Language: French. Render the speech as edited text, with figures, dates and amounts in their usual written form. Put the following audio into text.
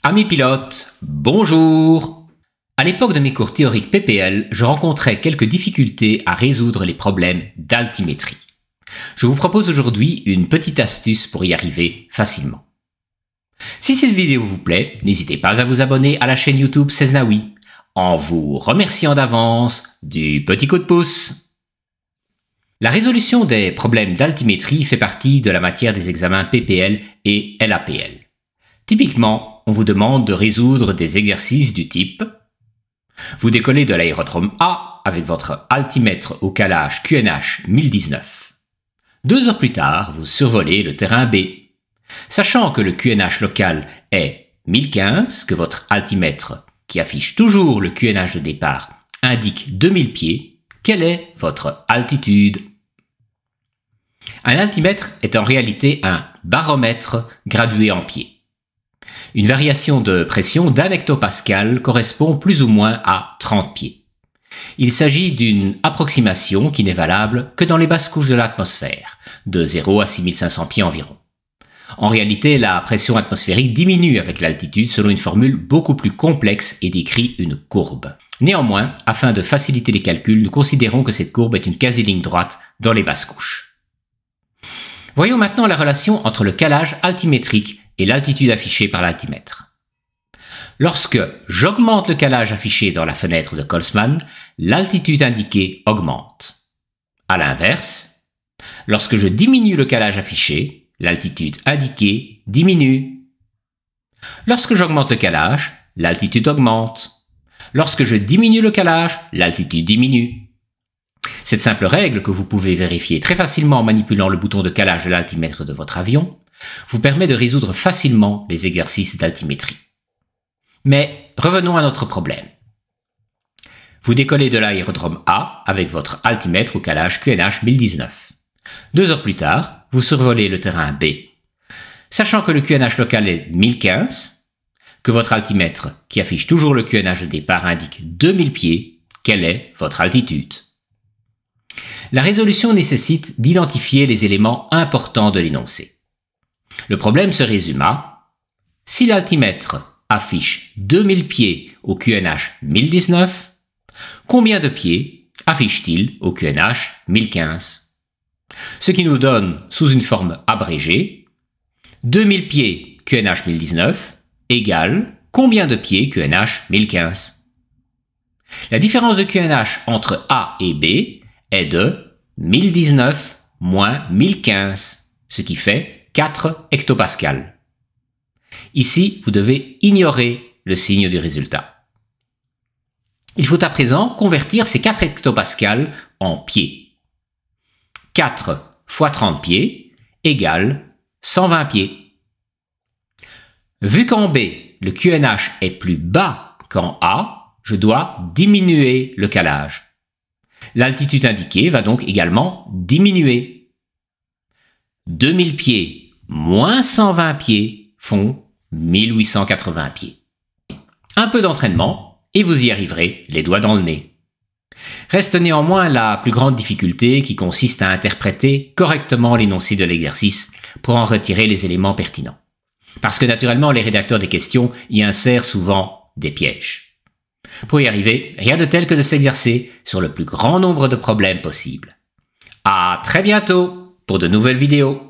Amis pilotes, bonjour! À l'époque de mes cours théoriques PPL, je rencontrais quelques difficultés à résoudre les problèmes d'altimétrie. Je vous propose aujourd'hui une petite astuce pour y arriver facilement. Si cette vidéo vous plaît, n'hésitez pas à vous abonner à la chaîne YouTube Ceznaoui, en vous remerciant d'avance du petit coup de pouce. La résolution des problèmes d'altimétrie fait partie de la matière des examens PPL et LAPL. Typiquement, on vous demande de résoudre des exercices du type: vous décollez de l'aérodrome A avec votre altimètre au calage QNH 1019. 2 heures plus tard, vous survolez le terrain B. Sachant que le QNH local est 1015, que votre altimètre, qui affiche toujours le QNH de départ, indique 2000 pieds, quelle est votre altitude? Un altimètre est en réalité un baromètre gradué en pieds. Une variation de pression d'1 hectopascal correspond plus ou moins à 30 pieds. Il s'agit d'une approximation qui n'est valable que dans les basses couches de l'atmosphère, de 0 à 6500 pieds environ. En réalité, la pression atmosphérique diminue avec l'altitude selon une formule beaucoup plus complexe et décrit une courbe. Néanmoins, afin de faciliter les calculs, nous considérons que cette courbe est une quasi-ligne droite dans les basses couches. Voyons maintenant la relation entre le calage altimétrique et l'altitude affichée par l'altimètre. Lorsque j'augmente le calage affiché dans la fenêtre de Colsman, l'altitude indiquée augmente. À l'inverse, lorsque je diminue le calage affiché, l'altitude indiquée diminue. Lorsque j'augmente le calage, l'altitude augmente. Lorsque je diminue le calage, l'altitude diminue. Cette simple règle, que vous pouvez vérifier très facilement en manipulant le bouton de calage de l'altimètre de votre avion, vous permet de résoudre facilement les exercices d'altimétrie. Mais revenons à notre problème. Vous décollez de l'aérodrome A avec votre altimètre au calage QNH 1019. 2 heures plus tard, vous survolez le terrain B. Sachant que le QNH local est 1015, que votre altimètre, qui affiche toujours le QNH de départ, indique 2000 pieds, quelle est votre altitude? La résolution nécessite d'identifier les éléments importants de l'énoncé. Le problème se résume à: si l'altimètre affiche 2000 pieds au QNH 1019, combien de pieds affiche-t-il au QNH 1015? Ce qui nous donne, sous une forme abrégée, 2000 pieds QNH 1019 égale combien de pieds QNH 1015? La différence de QNH entre A et B est de 1019 moins 1015, ce qui fait 4 hectopascales. Ici, vous devez ignorer le signe du résultat. Il faut à présent convertir ces 4 hectopascales en pieds. 4 fois 30 pieds égale 120 pieds. Vu qu'en B, le QNH est plus bas qu'en A, je dois diminuer le calage. L'altitude indiquée va donc également diminuer. 2000 pieds moins 120 pieds font 1880 pieds. Un peu d'entraînement et vous y arriverez les doigts dans le nez. Reste néanmoins la plus grande difficulté qui consiste à interpréter correctement l'énoncé de l'exercice pour en retirer les éléments pertinents. Parce que naturellement, les rédacteurs des questions y insèrent souvent des pièges. Pour y arriver, rien de tel que de s'exercer sur le plus grand nombre de problèmes possibles. À très bientôt pour de nouvelles vidéos.